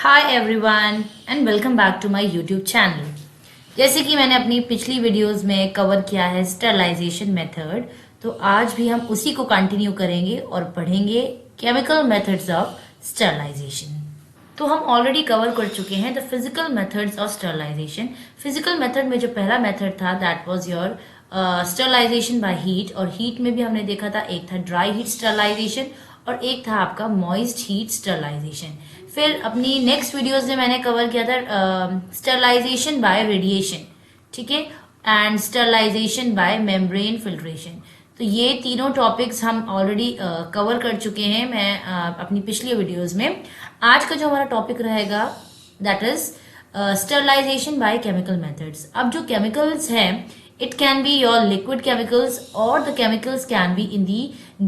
Hi everyone and welcome back to my YouTube channel. जैसे कि मैंने अपनी पिछली वीडियोस में कवर किया है स्टरलाइजेशन मेथड, तो आज भी हम उसी को कंटिन्यू करेंगे और पढ़ेंगे केमिकल मेथड्स ऑफ स्टरलाइजेशन। तो हम ऑलरेडी कवर कर चुके हैं the physical methods of sterilisation. Physical method में जो पहला मेथड था that was your sterilisation by heat, और हीट में भी हमने देखा था एक था ड्राई हीट स्टरलाइजेशन और एक था आपका मॉइस्ट हीट स्टरलाइजेशन। फिर अपनी नेक्स्ट वीडियोस में मैंने कवर किया था स्टरलाइजेशन बाय रेडिएशन, ठीक है, and sterilisation by membrane filtration. तो ये तीनों टॉपिक्स हम ऑलरेडी कवर कर चुके हैं मैं अपनी पिछली वीडियोस में। आज का जो हमारा टॉपिक रहेगा that is sterilisation by chemical methods. अब जो केमिकल्स हैं, it can be your liquid chemicals or the chemicals can be in the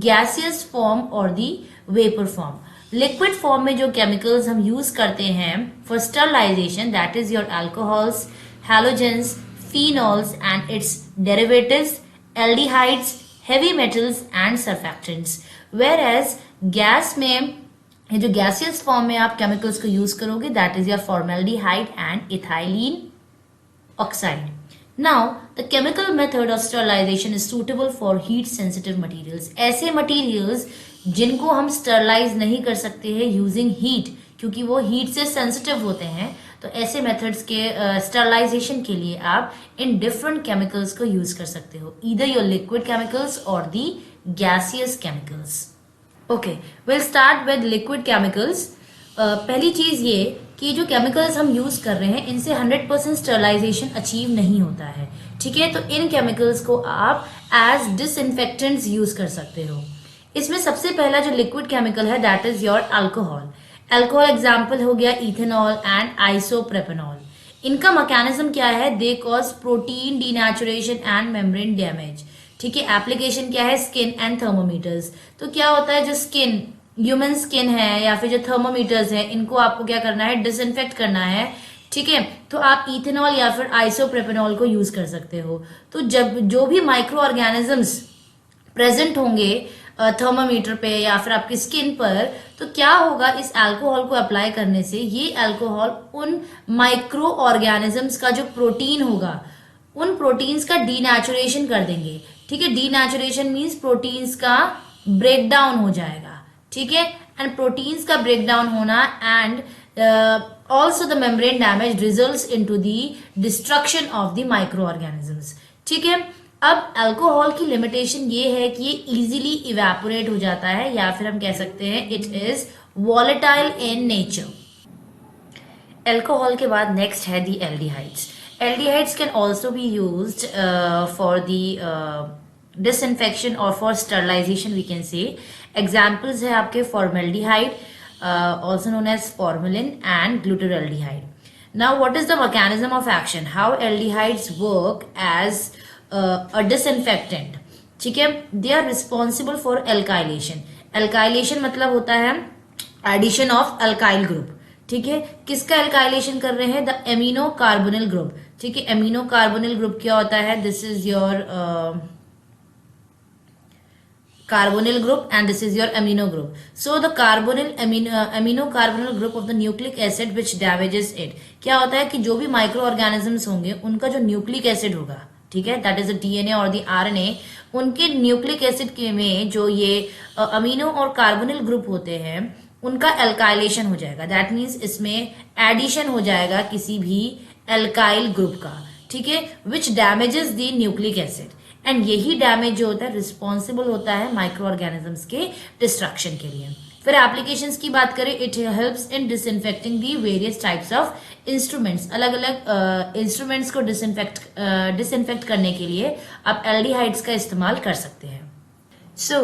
gaseous form or the vapor form. Liquid form में जो chemicals हम use करते हैं for sterilization, that is your alcohols, halogens, phenols and its derivatives, aldehydes, heavy metals and surfactants. Whereas gas में ये जो gaseous form में आप chemicals को use करोगे that is your formaldehyde and ethylene oxide. Now, the chemical method of sterilization is suitable for heat sensitive materials. ऐसे materials जिनको हम sterilize नहीं कर सकते हैं using heat, क्योंकि वो heat से sensitive होते हैं, तो ऐसे methods के sterilization के लिए आप इन different chemicals को use कर सकते हो, either your liquid chemicals or the gaseous chemicals. Okay, we'll start with liquid chemicals. पहली चीज ये कि जो केमिकल्स हम यूज कर रहे हैं इनसे 100% स्टरलाइजेशन अचीव नहीं होता है, ठीक है। तो इन केमिकल्स को आप एज डिसइंफेक्टेंट्स यूज कर सकते हो। इसमें सबसे पहला जो लिक्विड केमिकल है that is your alcohol. Alcohol example हो गया इथेनॉल एंड आइसोप्रोपेनॉल। इनका मैकेनिज्म क्या है? They cause protein denaturation and membrane damage, ठीक है। एप्लीकेशन क्या है? Skin and thermometers. तो क्या होता है, जो स्किन ह्यूमन स्किन है या फिर जो थर्मोमीटर्स हैं, इनको आपको क्या करना है? डिसइंफेक्ट करना है, ठीक है। तो आप इथेनॉल या फिर आइसोप्रोपेनॉल को यूज कर सकते हो। तो जब जो भी माइक्रो ऑर्गेनिजम्स प्रेजेंट होंगे थर्मोमीटर पे या फिर आपकी स्किन पर, तो क्या होगा, इस अल्कोहल को अप्लाई करने से ये अल्कोहल उन माइक्रो ऑर्गेनिजम्स का जो प्रोटीन होगा उन प्रोटीन्स का डीनेचुरेशन कर देंगे, ठीक है। डीनेचुरेशन मीन्स प्रोटीन्स का ब्रेकडाउन हो जाएगा, ठीक है। एंड प्रोटीन्स का ब्रेकडाउन होना and also the membrane damage results into the destruction of the micro organisms, ठीक है। अब अल्कोहल की लिमिटेशन ये है कि ये इजीली इवेपोरेट हो जाता है, या फिर हम कह सकते हैं it is volatile in nature. Alcohol के बाद नेक्स्ट है the aldehydes. Aldehydes can also be used for the disinfection or for sterilization we can say. Examples है आपके formaldehyde, also known as formalin, and glutaraldehyde. Now what is the mechanism of action? How aldehydes work as a disinfectant, ठीक है। They are responsible for alkylation. Alkylation मतलब होता है addition of alkyl group, ठीक है। किसका alkylation कर रहे हैं? The amino carbonyl group, ठीक है। amino carbonyl group क्या होता है? This is your carbonyl group and this is your amino group. So the amino carbonyl group of the nucleic acid which damages it. क्या होता है कि जो भी माइक्रो ऑर्गेनिजम्स होंगे उनका जो न्यूक्लिक एसिड होगा, ठीक है, दैट इज द डीएनए और द आरएनए, उनके न्यूक्लिक एसिड के में जो ये अमीनो और कार्बोनिल ग्रुप होते हैं उनका एल्काइलेशन हो जाएगा। दैट मीन्स इसमें एडिशन हो जाएगा किसी भी एल्काइल ग्रुप का, ठीक है, which damages the nucleic acid. And यही डैमेज जो होता है रिस्पॉन्सिबल होता है माइक्रो ऑर्गेनिजम्स के डिस्ट्रक्शन के लिए। फिर एप्लीकेशंस की बात करें, it helps in disinfecting the various types of instruments. अलग अलग इंस्ट्रूमेंट्स को डिसइंफेक्ट करने के लिए आप एल्डिहाइड्स का इस्तेमाल कर सकते हैं। So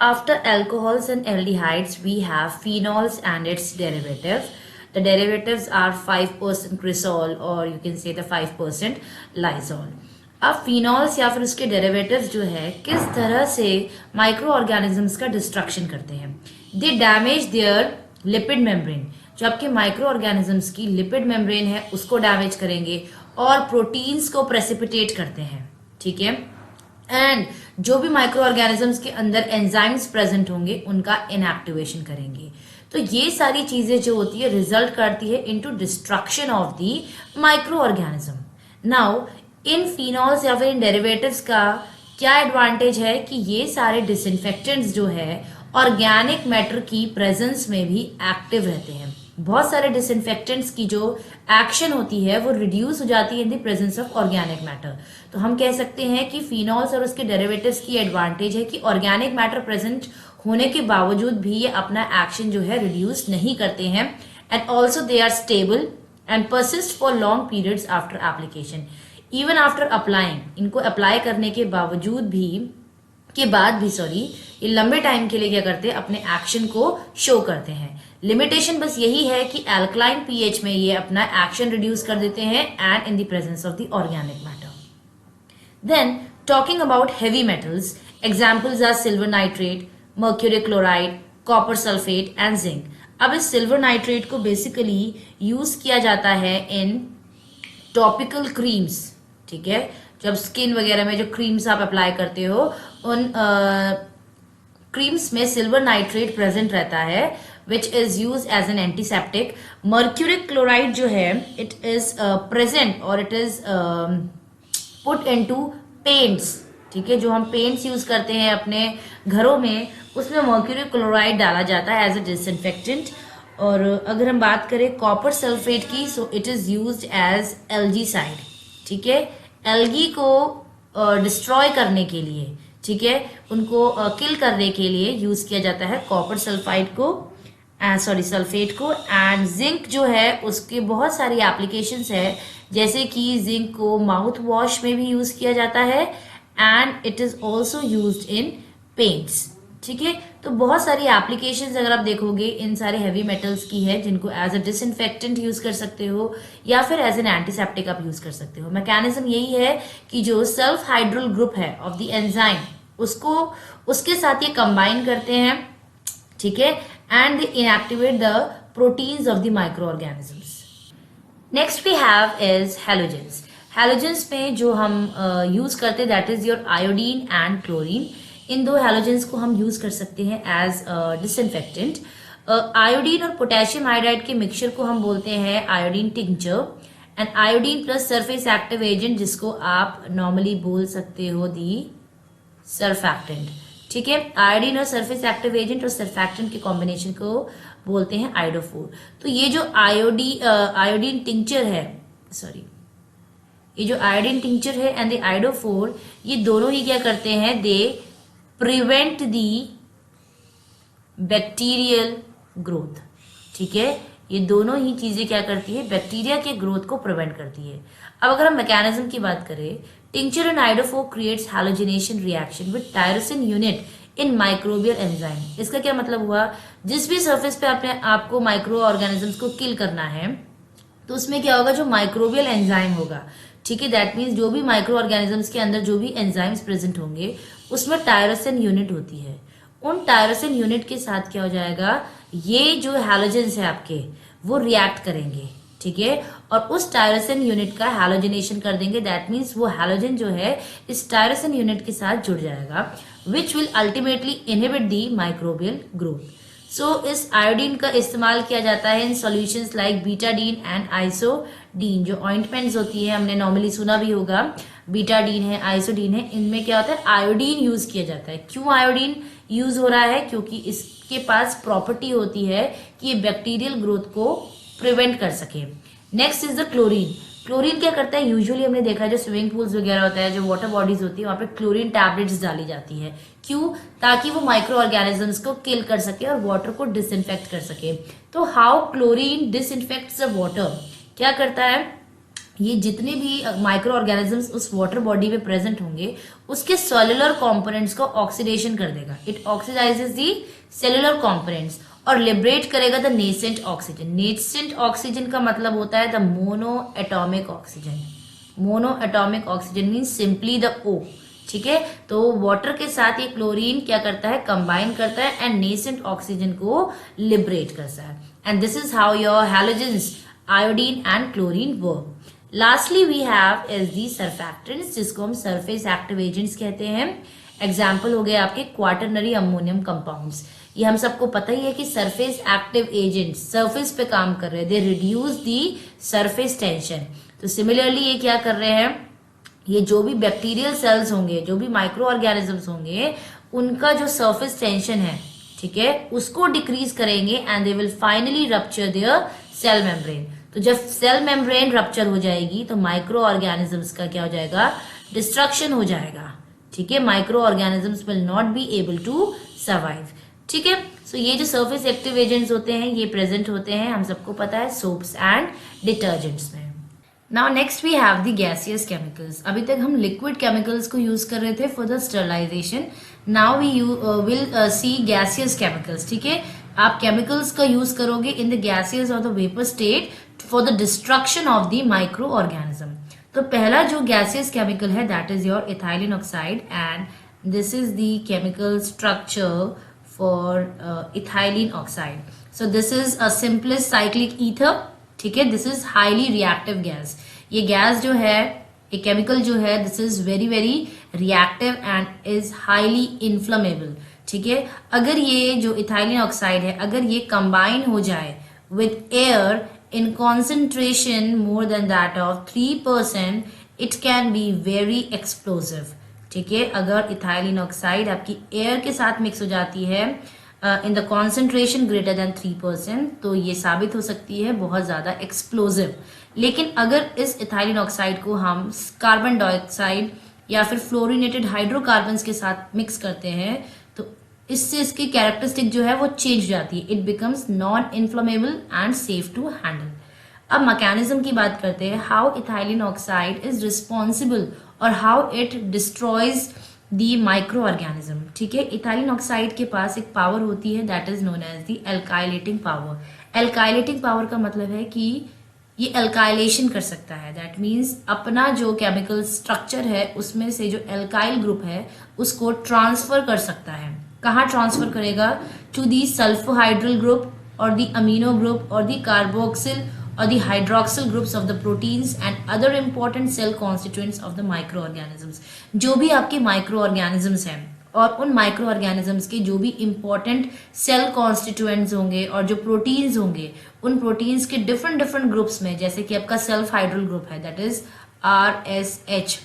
after alcohols and aldehydes we have phenols and its derivative. The derivatives are 5% cresol or you can say the 5% lysol. अब फिनॉल्स या फिर उसके डेरिवेटिव्स जो है किस तरह से माइक्रो ऑर्गेनिजम्स का डिस्ट्रक्शन करते हैं? दे डैमेज देयर लिपिड मेम्ब्रेन। जो आपके माइक्रो ऑर्गेनिजम्स की लिपिड मेम्ब्रेन है उसको डैमेज करेंगे और प्रोटीन्स को प्रेसिपिटेट करते हैं, ठीक है। एंड जो भी माइक्रो ऑर्गेनिजम्स के अंदर एंजाइम्स प्रेजेंट होंगे उनका इनएक्टिवेशन करेंगे। तो ये सारी चीजें जो होती है रिजल्ट करती है into destruction of the micro organism. Now in phenols या फिर इन डेरिवेटिव्स का क्या एडवांटेज है कि ये सारे डिसइंफेक्टेंट्स जो है ऑर्गेनिक मैटर की प्रेजेंस में भी एक्टिव रहते हैं। बहुत सारे डिसइंफेक्टेंट्स की जो एक्शन होती है वो रिड्यूस हो जाती है इन the presence of organic matter. तो हम कह सकते हैं कि फिनॉल्स और उसके डेरिवेटिव्स की एडवांटेज है कि ऑर्गेनिक मैटर प्रेजेंट होने के बावजूद भी ये अपना एक्शन जो है रिड्यूस नहीं करते हैं, and also they are stable and persist for long periods after application. Even after applying, इनको अप्लाई करने के बावजूद भी ये लंबे टाइम के लिए क्या करते हैं, अपने एक्शन को शो करते हैं। लिमिटेशन बस यही है कि एल्कलाइन पीएच में ये अपना एक्शन रिड्यूस कर देते हैं and in the presence of the organic matter. Then talking about heavy metals, examples are silver nitrate, mercury chloride, copper sulphate and zinc. अब इस सिल्वर नाइट्रेट को बेसिकली यूज किया जाता है इन टॉपिकल क्रीम्स, ठीक है। जब स्किन वगैरह में जो क्रीम्स आप अप्लाई करते हो उन क्रीम्स में सिल्वर नाइट्रेट प्रेजेंट रहता है which is use as an antiseptic. Mercuric chloride जो है इट इज प्रेजेंट और it is put into paints, ठीक है। जो हम पेंट्स यूज करते हैं अपने घरों में उसमें मर्क्यूरिक क्लोराइड डाला जाता है एज अ डिसइंफेक्टेंट। और अगर हम बात करें कॉपर सल्फेट की, so it is used as algicide, ठीक है। एल्गी को डिस्ट्रॉय करने के लिए, ठीक है, उनको किल करने के लिए यूज किया जाता है कॉपर सल्फेट को। एंड जिंक जो है उसके बहुत सारी एप्लीकेशंस है, जैसे कि जिंक को माउथ वॉश में भी यूज किया जाता है and it is also used in paints, ठीक है। तो बहुत सारी एप्लीकेशंस अगर आप देखोगे इन सारे हैवी मेटल्स की है, जिनको एज अ डिसइंफेक्टेंट यूज कर सकते हो या फिर एज एन एंटीसेप्टिक आप यूज कर सकते हो। मैकेनिज्म यही है कि जो सेल्फ हाइड्रल ग्रुप है ऑफ द एंजाइम उसको उसके साथ ये कंबाइन करते हैं, ठीक है, and they inactivate the proteins of the micro organisms. Next we have is halogens. Halogens में जो हम यूज करते हैं that is your iodine and chlorine. इन दो हैलोजेंस को हम यूज कर सकते हैं एज डिसइंफेक्टेंट। आयोडीन और पोटेशियम आयोडाइड के मिक्सचर को हम बोलते हैं iodine tincture, and iodine plus surface active agent जिसको आप नॉर्मली बोल सकते हो दी सरफैक्टेंट, ठीक है। आयोडीन और सरफेस एक्टिव एजेंट और सरफैक्टेंट के कॉम्बिनेशन को बोलते हैं आयोडोफोर। तो ये जो आयोडीन टिंक्चर है, ये जो आयोडीन टिंक्चर है एंड द आयोडोफोर, ये दोनों ही क्या करते हैं, they prevent the bacterial growth, ठीक है। ये दोनों ही चीजें क्या करती है, बैक्टीरिया के ग्रोथ को प्रिवेंट करती है। अब अगर हम मैकेनिज्म की बात करें, tincture and iodophor creates halogenation reaction with tyrosine unit in microbial enzyme. इसका क्या मतलब हुआ, जिस भी सरफेस पे आपको माइक्रो ऑर्गेनिजम्स को किल करना है तो उसमें क्या होगा, जो माइक्रोबियल एंजाइम होगा, ठीक है, दैट मीन्स जो भी माइक्रो ऑर्गेनिजम्स के अंदर जो भी एंजाइम्स प्रेजेंट होंगे उसमें टायरोसिन यूनिट होती है। उन टायरोसिन यूनिट के साथ क्या हो जाएगा, ये जो हैलोजेंस है आपके वो रिएक्ट करेंगे, ठीक है, और उस टायरोसिन यूनिट का हैलोजिनेशन कर देंगे। दैट मीन्स वो हैलोजन जो है इस टायरोसिन यूनिट के साथ जुड़ जाएगा, which will ultimately inhibit the microbial growth. So इस आयोडीन का इस्तेमाल किया जाता है in solutions like Betadine and Isodine. जो ऑइंटमेंट्स होती है, हमने नॉर्मली सुना भी होगा, बीटाडीन है, आइसोडीन है, इनमें क्या होता है, आयोडीन यूज किया जाता है। क्यों आयोडीन यूज हो रहा है, क्योंकि इसके पास प्रॉपर्टी होती है कि ये बैक्टीरियल ग्रोथ को प्रिवेंट कर सके। Next is the chlorine. Chlorine क्या करता है, यूजुअली हमने देखा है जो स्विमिंग पूल्स वगैरह होता है, जो वाटर बॉडीज होती है, वहां पे क्लोरीन टैबलेट्स डाली जाती है। क्यों, ताकि वो माइक्रो ऑर्गेनिजम्स को किल कर सके और वाटर को डिसइंफेक्ट कर सके। तो हाउ क्लोरीन डिसइंफेक्ट्स द वाटर, क्या करता है, ये जितने भी माइक्रो ऑर्गेनिजम्स उस वाटर बॉडी में प्रेजेंट होंगे उसके सेलुलर कंपोनेंट्स को ऑक्सीडेशन कर देगा। It oxidises the cellular components और लिबरेट करेगा the nascent oxygen. Nascent oxygen का मतलब होता है the mono atomic oxygen. Mono atomic oxygen means simply the O, ठीक है। तो वाटर के साथ ये क्लोरीन क्या करता है, कंबाइन करता है एंड नेसेंट ऑक्सीजन को लिबरेट करता है। And this is how your halogens iodine and chlorine work. Lastly we have is the surfactants, जिसको हम सरफेस एक्टिव एजेंट्स कहते हैं। एग्जाम्पल हो गए आपके क्वाटरनरी अमोनियम कंपाउंड्स। ये हम सबको पता ही है कि सरफेस एक्टिव एजेंट सरफेस पे काम कर रहे हैं, they reduce the surface tension. तो सिमिलरली ये क्या कर रहे हैं, ये जो भी बैक्टीरियल सेल्स होंगे, जो भी माइक्रो ऑर्गेनिजम्स होंगे, उनका जो सरफेस टेंशन है, ठीक है, उसको डिक्रीज करेंगे and they will finally rupture their cell membrane. तो जब सेल मेम्ब्रेन रप्चर हो जाएगी तो माइक्रो ऑर्गेनिजम्स का क्या हो जाएगा, डिस्ट्रक्शन हो जाएगा, ठीक है। Micro organisms will not be able to survive, ठीक है। सो ये जो सरफेस एक्टिव एजेंट्स होते हैं ये प्रेजेंट होते हैं, हम सबको पता है, सोप्स एंड डिटर्जेंट्स में। Now next we have the gaseous chemicals. अभी तक हम लिक्विड केमिकल्स को यूज कर रहे थे for the sterilisation, now we will see gaseous chemicals, ठीक है। आप केमिकल्स का यूज करोगे इन द गैसियस और the vapour state for the destruction of the micro organism. तो पहला जो गैसियस केमिकल है that is your ethylene oxide and this is the chemical structure for ethylene oxide. So this is a simplest cyclic ether, ठीक है। This is highly reactive gas. ये gas जो है, ये केमिकल जो है, this is very very reactive and is highly inflammable, ठीक है। अगर ये जो इथाइलिन ऑक्साइड है, अगर ये कंबाइन हो जाए with air in concentration more than that of 3%, it can be very explosive, ठीक है। अगर इथाइलिन ऑक्साइड आपकी एयर के साथ मिक्स हो जाती है in the concentration greater than 3%, तो ये साबित हो सकती है बहुत ज्यादा एक्सप्लोजिव। लेकिन अगर इस इथाइलिन ऑक्साइड को हम कार्बन डाइऑक्साइड या फिर फ्लोरिनेटेड हाइड्रोकार्बन्स के साथ मिक्स करते हैं तो इससे इसकी कैरेक्टरिस्टिक जो है वो चेंज हो जाती है, it becomes non inflammable and safe to handle. अब मैकेनिज्म की बात करते हैं, how ethylene oxide is responsible और how it destroys the micro organism, ठीक है। इथाइलिन ऑक्साइड के पास एक पावर होती है that is known as the alkylating power. Alkylating power का मतलब है कि ये एल्काइलेशन कर सकता है, दैट मीन्स अपना जो केमिकल स्ट्रक्चर है उसमें से जो एल्काइल ग्रुप है उसको ट्रांसफर कर सकता है। कहाँ ट्रांसफर करेगा, टू दी सल्फोहाइड्रल ग्रुप और दी अमीनो ग्रुप और दी कार्बोक्सिल और the hydroxyl groups of the proteins and other important cell constituents of the micro organisms. जो भी आपके माइक्रो ऑर्गेनिजम्स हैं और उन माइक्रो ऑर्गेनिजम्स के जो भी इंपॉर्टेंट सेल कॉन्स्टिट्यूएंट्स होंगे और जो प्रोटीन्स होंगे, उन प्रोटीन्स के डिफरेंट डिफरेंट ग्रुप्स में, जैसे कि आपका सेल्फ हाइड्रल ग्रुप है दैट इज RSH,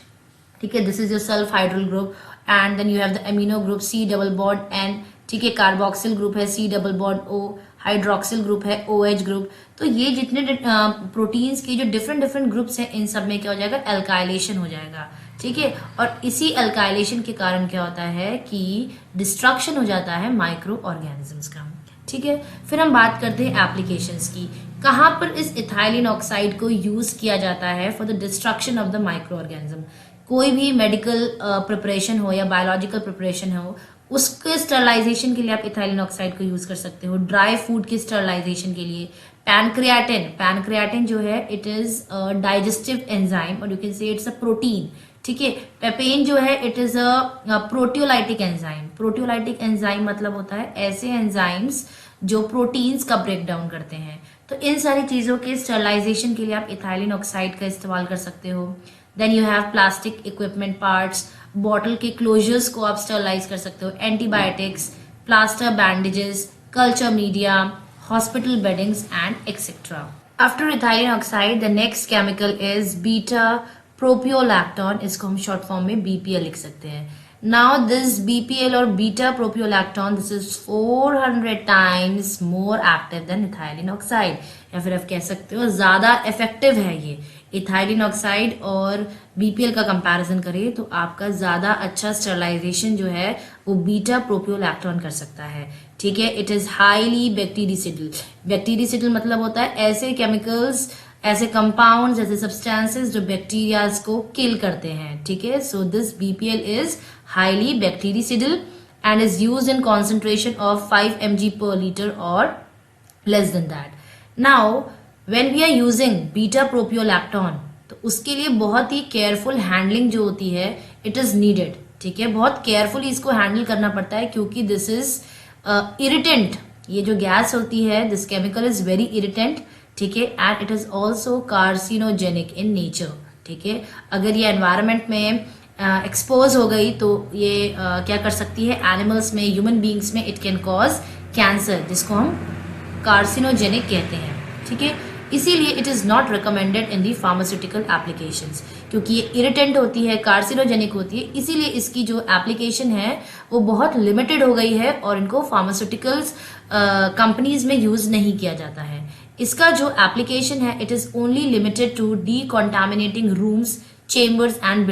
ठीक है, this is your self hydel group and then you have the amino group C double bond N, ठीक है, कार्बोक्सिल ग्रुप है C double bond O, hydroxyl group है OH group. तो ये जितने प्रोटीन्स के जो डिफरेंट डिफरेंट ग्रुप्स हैं इन सब में क्या हो जाएगा, एल्काइलेशन हो जाएगा, ठीक है। और इसी एल्काइलेशन के कारण क्या होता है कि डिस्ट्रक्शन हो जाता है माइक्रो ऑर्गेनिजम्स का, ठीक है। फिर हम बात करते हैं एप्लीकेशंस की, कहाँ पर इस इथाइलिन ऑक्साइड को यूज किया जाता है for the destruction of the micro organism. कोई भी मेडिकल प्रिपरेशन हो या बायोलॉजिकल प्रिपरेशन हो, उसके स्टरलाइजेशन के लिए आप इथाइलिन ऑक्साइड को यूज कर सकते हो। ड्राई फूड की स्टरलाइजेशन के लिए पैनक्रियाटिन जो है इट इज डाइजेस्टिव एंजाइम और you can say it's a protein, ठीक है। पेपेन जो है it is a proteolytic enzyme. Proteolytic enzyme मतलब होता है ऐसे एंजाइम्स जो प्रोटीन्स का ब्रेक डाउन करते हैं। तो इन सारी चीजों के स्टरलाइजेशन के लिए आप इथाइलिन ऑक्साइड का इस्तेमाल कर सकते हो। Then you have plastic equipment parts, bottle के क्लोजर्स को आप स्टरलाइज कर सकते हो, antibiotics, plaster bandages, culture media, hospital beddings and etcetera. After ethylene oxide the next chemical is beta propiolactone, इसको हम शॉर्ट फॉर्म में BPL लिख सकते हैं। नाउ दिस BPL और beta propiolactone this is 400 times more active than ethylene oxide, या फिर आप कह सकते हो ज्यादा इफेक्टिव है ये। इथाइलिन ऑक्साइड और BPL का कंपैरिजन करें तो आपका ज्यादा अच्छा स्टरलाइजेशन जो है वो बीटा प्रोपियोलैक्टोन कर सकता है, ठीक है। It is highly bactericidal. Bactericidal मतलब होता है ऐसे केमिकल्स, ऐसे कंपाउंड्स, ऐसे सब्सटेंसेस जो बैक्टीरियाज को किल करते हैं, ठीक है। So this BPL is highly bactericidal and is used in concentration of 5 mg per liter और less than that. Now when we are using beta propiolactone तो उसके लिए बहुत ही केयरफुल हैंडलिंग जो होती है इट इज नीडेड, ठीक है। बहुत केयरफुली इसको हैंडल करना पड़ता है क्योंकि दिस इज इरिटेंट। ये जो गैस होती है this chemical is very irritant, ठीक है, and it is also carcinogenic in nature, ठीक है। अगर ये एनवायरमेंट में एक्सपोज हो गई तो ये क्या कर सकती है, एनिमल्स में, ह्यूमन बींग्स में इट कैन कॉज कैंसर, जिसको हम कार्सिनोजेनिक कहते हैं, ठीक है। इसीलिए it is not recommended in the pharmaceutical applications, क्योंकि ये इरिटेंट होती है, कार्सिनोजेनिक होती है, इसीलिए इसकी जो एप्लीकेशन है वो बहुत लिमिटेड हो गई है और इनको फार्मास्यूटिकल्स कंपनीज में यूज़ नहीं किया जाता है। इसका जो एप्लीकेशन है it is only limited to decontaminating rooms, chambers and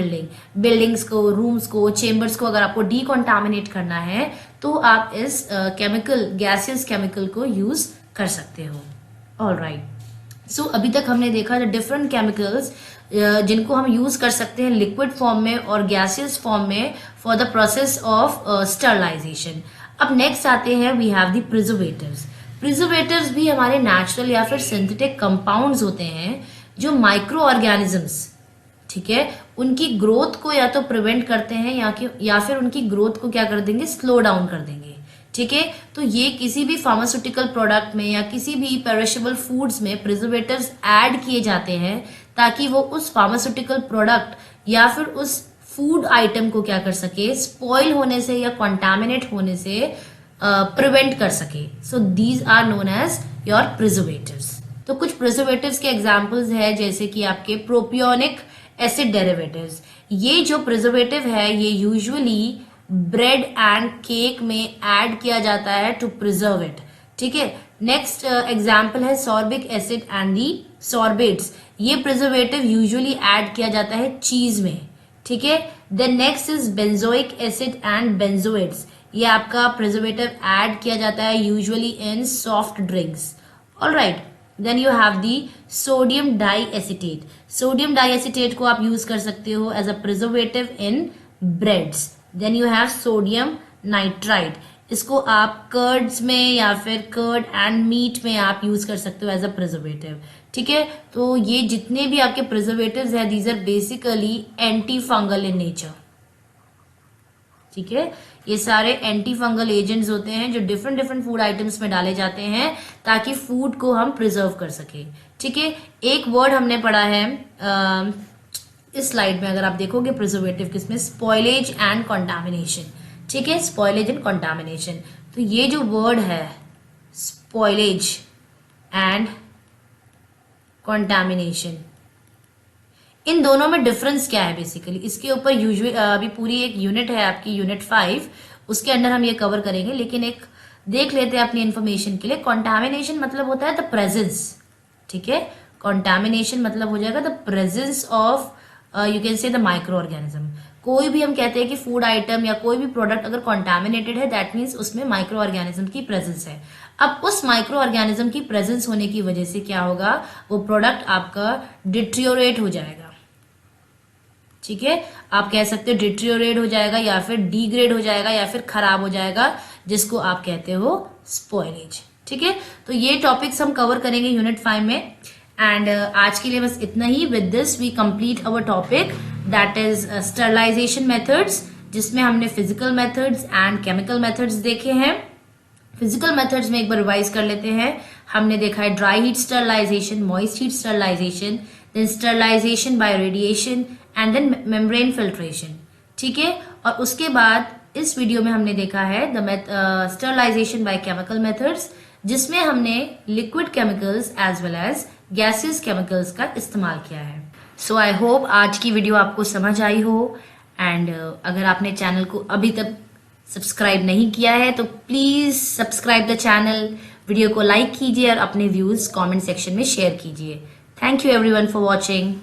buildings को, रूम्स को, चेम्बर्स को अगर आपको डीकॉन्टामिनेट करना है तो आप इस केमिकल, गैसियस केमिकल को यूज कर सकते हो। ऑलराइट, सो अभी तक हमने देखा द डिफरेंट केमिकल्स जिनको हम यूज कर सकते हैं लिक्विड फॉर्म में और गैसियस फॉर्म में for the process of sterilisation. अब नेक्स्ट आते हैं, we have the preservatives. Preservatives भी हमारे नेचुरल या फिर सिंथेटिक कंपाउंड्स होते हैं जो माइक्रो ऑर्गेनिजम्स, ठीक है, उनकी ग्रोथ को या तो प्रिवेंट करते हैं या फिर उनकी ग्रोथ को क्या कर देंगे, स्लो डाउन कर देंगे, ठीक है। तो ये किसी भी फार्मास्यूटिकल प्रोडक्ट में या किसी भी पेरिशेबल फूड्स में प्रिजर्वेटिव्स ऐड किए जाते हैं ताकि वो उस फार्मास्यूटिकल प्रोडक्ट या फिर उस फूड आइटम को क्या कर सके, स्पॉइल होने से या कॉन्टामिनेट होने से प्रिवेंट कर सके। So these are known as your preservatives. तो कुछ प्रिजर्वेटिव्स के एग्जाम्पल्स है जैसे कि आपके प्रोपियोनिक एसिड डेरिवेटिव्स। ये जो प्रिजर्वेटिव है ये यूजुअली ब्रेड एंड केक में ऐड किया जाता है टू प्रिजर्व इट, ठीक है। नेक्स्ट एग्जाम्पल है सॉर्बिक एसिड एंड दी सॉर्बेट्स। ये प्रिजर्वेटिव यूजुअली ऐड किया जाता है चीज में, ठीक है। Then next is benzoic acid and benzoates. ये आपका प्रिजर्वेटिव ऐड किया जाता है usually in soft drinks. Alright, then you have the sodium diacetate. Sodium diacetate को आप यूज कर सकते हो as a preservative in breads. Then you have sodium nitrite. इसको आप कर्ड्स में या फिर कर्ड एंड मीट में आप यूज कर सकते हो एज अ प्रिजर्वेटिव, ठीक है। तो ये जितने भी आपके प्रिजर्वेटिव्स है these are basically antifungal in nature, ठीक है। ये सारे एंटी फंगल एजेंट्स होते हैं जो डिफरेंट डिफरेंट फूड आइटम्स में डाले जाते हैं ताकि फूड को हम प्रिजर्व कर सके, ठीक है। एक वर्ड हमने पढ़ा है इस स्लाइड में, अगर आप देखोगे प्रिजर्वेटिव किसमें, स्पॉइलेज एंड कंटामिनेशन, ठीक है, स्पॉइलेज एंड कंटामिनेशन। तो ये जो वर्ड है स्पॉइलेज एंड कंटामिनेशन, इन दोनों में डिफरेंस क्या है बेसिकली, इसके ऊपर यूजुअली अभी पूरी एक यूनिट है आपकी यूनिट 5, उसके अंदर हम ये कवर करेंगे, लेकिन एक देख लेते हैं अपनी इन्फॉर्मेशन के लिए। कंटामिनेशन मतलब होता है द प्रेजेंस, ठीक है। कंटामिनेशन मतलब हो जाएगा the presence of you can say the micro organism. कोई भी हम कहते हैं कि फूड आइटम या कोई भी प्रोडक्ट अगर कंटामिनेटेड है दैट मीन्स उसमें माइक्रो ऑर्गेनिज्म की प्रेजेंस है। अब उस माइक्रो ऑर्गेनिज्म की प्रेजेंस होने की वजह से क्या होगा, वो प्रोडक्ट आपका डिट्रियोरेट हो जाएगा, ठीक है। आप कह सकते हो डिट्रियोरेट हो जाएगा या फिर डिग्रेड हो जाएगा या फिर खराब हो जाएगा, जिसको आप कहते हो स्पॉइलेज, ठीक है। तो ये टॉपिक्स हम कवर करेंगे यूनिट 5 में। एंड आज के लिए बस इतना ही। With this we complete our topic that is sterilisation methods, जिसमें हमने physical methods and chemical methods देखे हैं। फिजिकल मेथड्स में एक बार रिवाइज कर लेते हैं। हमने देखा है dry heat sterilisation, moist heat sterilisation, then sterilisation by radiation and then membrane filtration, ठीक है। और उसके बाद इस वीडियो में हमने देखा है the sterilisation by chemical methods, जिसमें हमने liquid chemicals as well as gaseous chemicals का इस्तेमाल किया है। सो आई होप आज की वीडियो आपको समझ आई हो। एंड अगर आपने चैनल को अभी तक सब्सक्राइब नहीं किया है तो please subscribe the channel, video को लाइक कीजिए और अपने व्यूज कमेंट सेक्शन में शेयर कीजिए। Thank you everyone for watching.